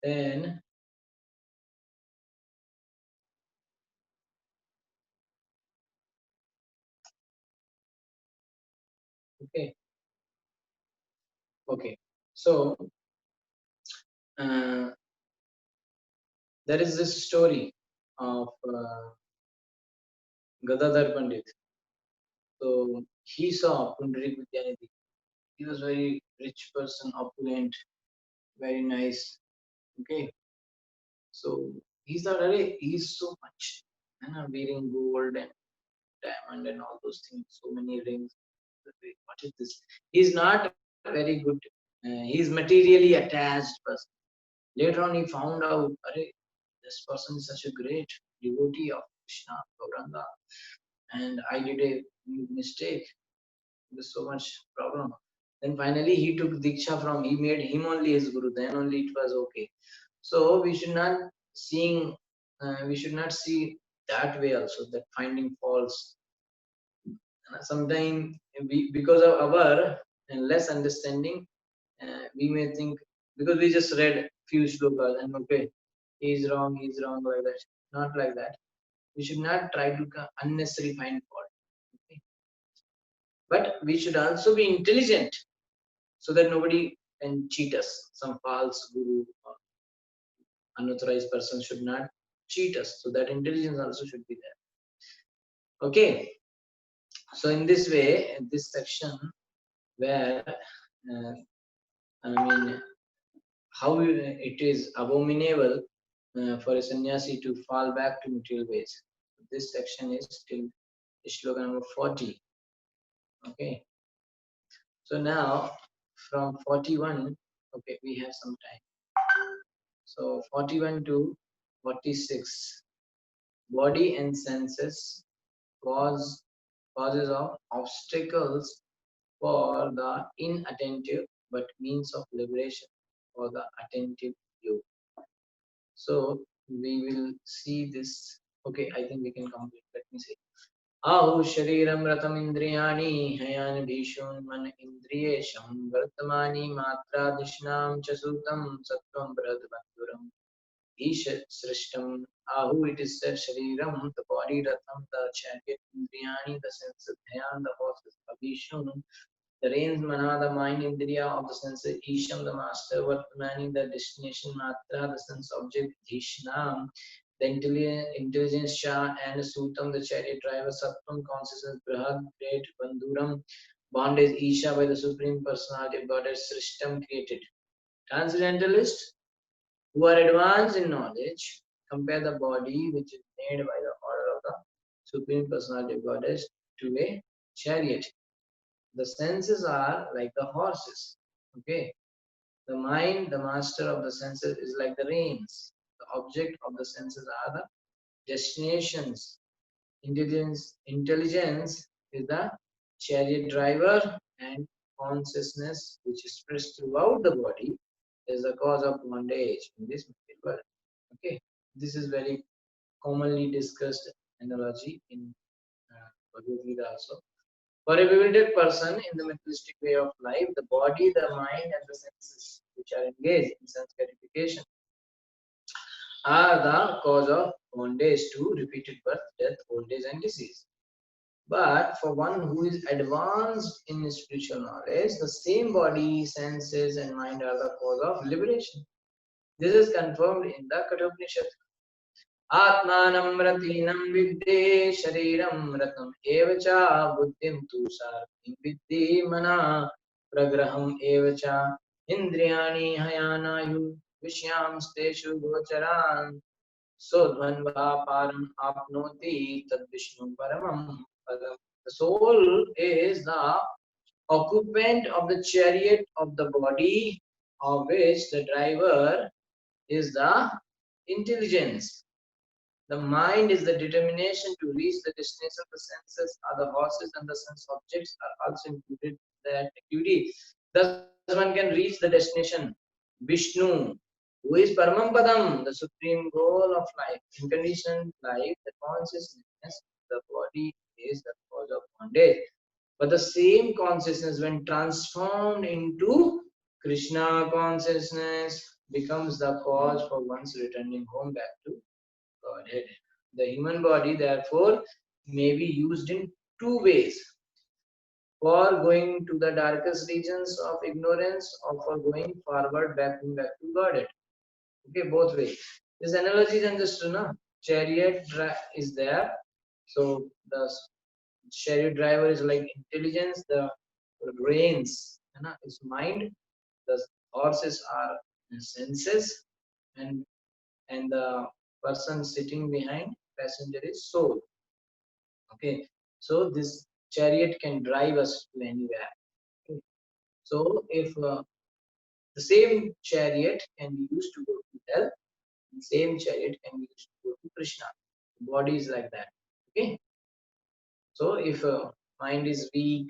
Then okay. So uh, there is this story of Gadadhar Pandit. So he saw Pundarik Vidyanidhi. He was very rich person, opulent, very nice. Okay. So he thought, "Arey, he's so much, wearing gold and diamond and all those things, so many rings. What is this? He's not very good. He's materially attached person. Later on, he found out, "Arey, this person is such a great devotee of Krishna, Gauranga, and I did a mistake. There's so much problem." Then finally, he took Diksha from, he made him only his guru. Then only it was okay. So we should not see that way also, that finding faults. Sometimes we, because of our less understanding, we may think, because we just read few shlokas and okay, he's wrong like that. Not like that. We should not try to unnecessary find fault. Okay? But we should also be intelligent so that nobody can cheat us. Some false guru or unauthorized person should not cheat us. So that intelligence also should be there. Okay. So in this way, in this section where I mean how it is abominable for a sannyasi to fall back to material ways. This section is till shloka number 40. Okay. So now from 41, okay, we have some time. So 41 to 46, body and senses causes of obstacles for the inattentive, but means of liberation for the attentive you. So we will see this. Okay, I think we can complete. Let me see. आहु शरीरं रथम इंद्रियाणि Hayyan भीषण मन इंद्रियेशं वर्तमानि मात्रादिशनां च सूतं सत्वं बृहद्बन्धुरम् ईश सृष्टम. Ahu, it is said, shariram, the body, ratham, the chariot, indriyani, the senses, dhyan, the horses, abhishun, the reins, mana, the mind, indriya of the senses, isham, the master, vartamani, the destination, matra, the sense object, dhishnam, the intelligence, sha, and sutam, the chariot driver, sattvam, consciousness, brahad, great, bandhuram, bondage, isha, by the supreme personality of goddess, srishtam, created. Transcendentalist, who are advanced in knowledge, compare the body which is made by the order of the Supreme Personality of Goddess to a chariot. The senses are like the horses. Okay. The mind, the master of the senses, is like the reins. The object of the senses are the destinations. Intelligence is the chariot driver, and consciousness, which is spread throughout the body, is the cause of bondage in this material world. Okay, this is very commonly discussed analogy in Bhagavad Gita also. For a bewildered person in the materialistic way of life, the body, the mind, and the senses, which are engaged in sense gratification, are the cause of bondage to repeated birth, death, old age, and disease. But for one who is advanced in spiritual knowledge, the same body, senses, and mind are the cause of liberation. This is confirmed in the Katha Upanishad. Atmanam ratinam vidde shariram ratam evacha buddhim tu sartim vidde mana pragraham evacha indriyani hayanayu vishyam steshu gocharan sodhanva param apnoti tad vishnu paramam padam. The soul is the occupant of the chariot of the body, of which the driver is the intelligence. The mind is the determination to reach the destination. The senses are the horses, and the sense objects are also included in that activity. Thus, one can reach the destination. Vishnu, who is Paramam Padam, the supreme goal of life. In conditioned life, the consciousness, the body is the cause of bondage. But the same consciousness, when transformed into Krishna consciousness, becomes the cause for one's returning home back to Godhead. The human body, therefore, may be used in two ways: for going to the darkest regions of ignorance, or for going forward back to Godhead. Okay, both ways. This analogy is understood, no? Chariot is there, so the chariot driver is like intelligence, the reins is mind, the horses are senses, and the person sitting behind passenger is soul. Okay, so this chariot can drive us to anywhere. Okay. So if the same chariot can be used to go to hell, the same chariot can be used to go to Krishna. The body is like that. Okay, so if mind is weak,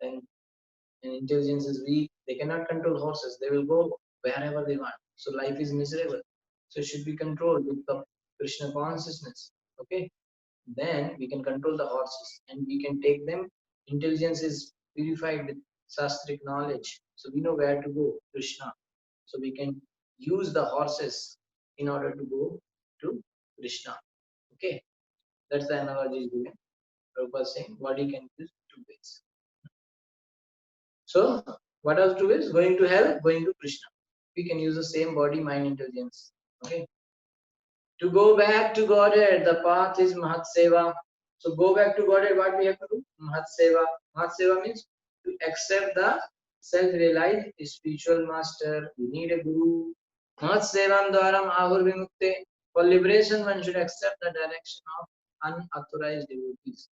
then and intelligence is weak, they cannot control horses. They will go wherever they want. So life is miserable. So it should be controlled with the Krishna consciousness. Okay, then we can control the horses and we can take them. Intelligence is purified with sastric knowledge, so we know where to go, Krishna. So we can use the horses in order to go to Krishna. Okay, that's the analogy given. Prabhupada saying body can use two ways. So what are the two ways? Going to hell, going to Krishna. We can use the same body, mind, intelligence. Okay. To go back to Godhead, the path is Mahat Seva. So go back to Godhead, what we have to do? Mahat Seva. Mahat Seva means to accept the self-realized spiritual master. We need a guru. Mahat Sevam Dwaram Ahur Vimukte. For liberation, one should accept the direction of unauthorized devotees.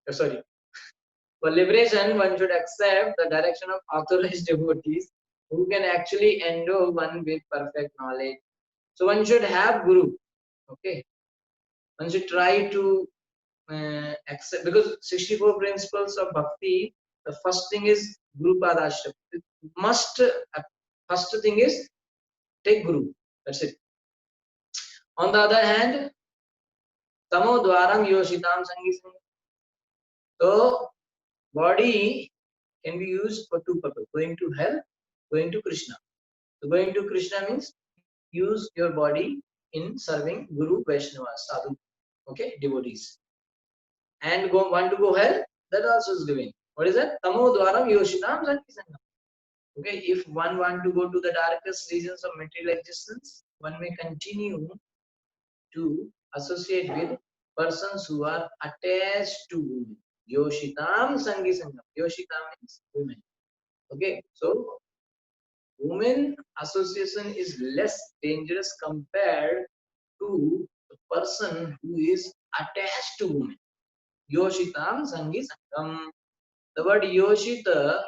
Sorry. For liberation, one should accept the direction of authorized devotees who can actually endow one with perfect knowledge. So one should have guru. Okay. One should try to accept, because 64 principles of bhakti, the first thing is Guru Padashram. Must first thing is take guru. That's it. On the other hand, Tamo Dwaram Yoshitam Sangi. So body can be used for two purposes: going to hell, going to Krishna. So going to Krishna means use your body in serving Guru, Vaishnava, Sadhu, okay, devotees. And want to go hell, that also is given. What is that? Tamo Dwaram Yoshitam Sangisangam. Okay, if one want to go to the darkest regions of material existence, one may continue to associate with persons who are attached to women. Yoshitam Sangisangam. Yoshitam means women. Okay, so women association is less dangerous compared to the person who is attached to women. Yoshitam Sangi Sangam. The word Yoshita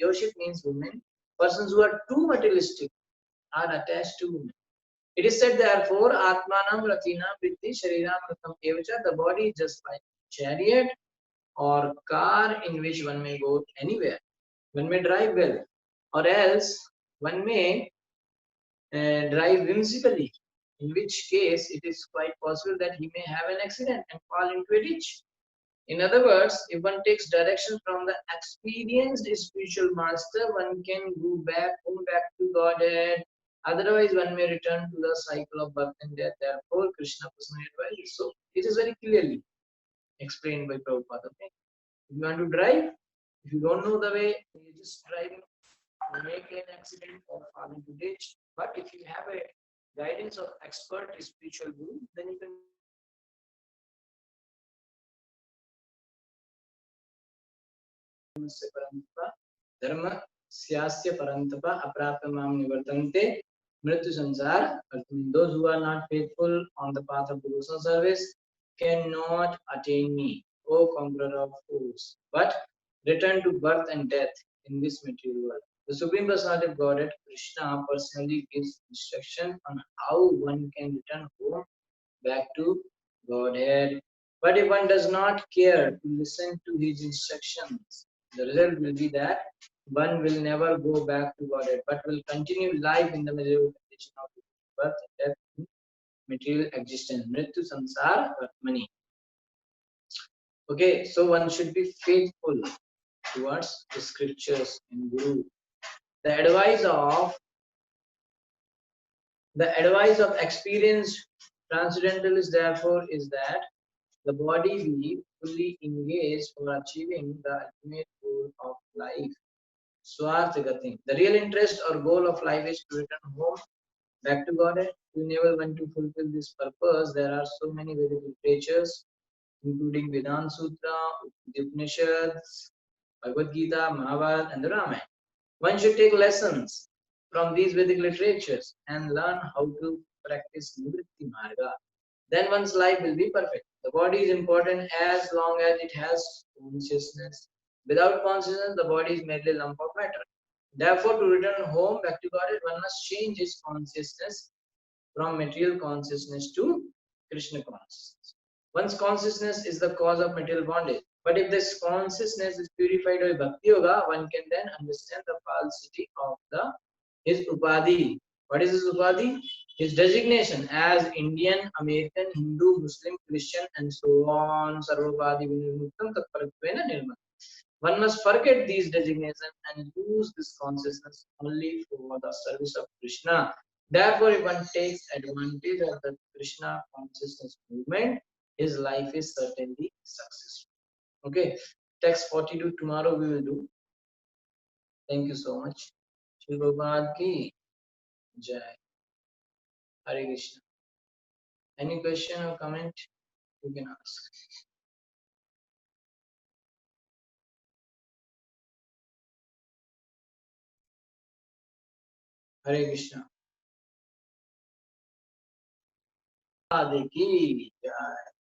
Yoshit means women. Persons who are too materialistic are attached to women. It is said therefore, Atmanam Ratinam Vritti Shariram Ratam Evacha. The body is just like chariot or car in which one may go anywhere. One may drive well, or else one may drive whimsically, in which case it is quite possible that he may have an accident and fall into a ditch. In other words, if one takes direction from the experienced spiritual master, one can go home back to Godhead. Otherwise, one may return to the cycle of birth and death. Therefore, Krishna personally advises. So, it is very clearly explained by Prabhupada. Okay? If you want to drive, if you don't know the way, you just driving, you make an accident or fall into ditch. But if you have a guidance of expert spiritual guru, then you can धर्म स्यास्य परंतपा अप्राप्य माम निवर्तन्ते मृत्यु संसार. Those who are not faithful on the path of devotional service cannot attain me, O conqueror of fools, but return to birth and death in this material world. The Supreme Personality of Godhead, Krishna, personally gives instruction on how one can return home back to Godhead. But if one does not care to listen to his instructions, the result will be that one will never go back to Godhead, but will continue life in the miserable condition of birth and death in material existence. Mrityu samsara atmani. Okay, so one should be faithful towards the scriptures and Guru. The advice of The advice of experienced transcendentalists, therefore, is that the body be fully engaged for achieving the ultimate goal of life. Swarthagati. The real interest or goal of life is to return home back to Godhead. To enable one to fulfill this purpose, there are so many Vedic literatures, including Vedanta Sutra, the Upanishads, Bhagavad Gita, Mahabharata, and the Ramayana. One should take lessons from these Vedic literatures and learn how to practice Nivritti Marga. Then one's life will be perfect. The body is important as long as it has consciousness. Without consciousness, the body is merely a lump of matter. Therefore, to return home back to God, one must change his consciousness from material consciousness to Krishna consciousness. One's consciousness is the cause of material bondage. But if this consciousness is purified by Bhakti Yoga, one can then understand the falsity of his upadhi. What is his upadhi? His designation as Indian, American, Hindu, Muslim, Christian, and so on. Sarvapadi vinimuktam tatparatvena nirmal. One must forget these designations and use this consciousness only for the service of Krishna. Therefore, if one takes advantage of the Krishna consciousness movement, his life is certainly successful. Okay, text 42 tomorrow we will do. Thank you so much. Shri Prabhupada ki jai. Hare Krishna. Any question or comment you can ask. Hare Krishna. Radhe ki jai.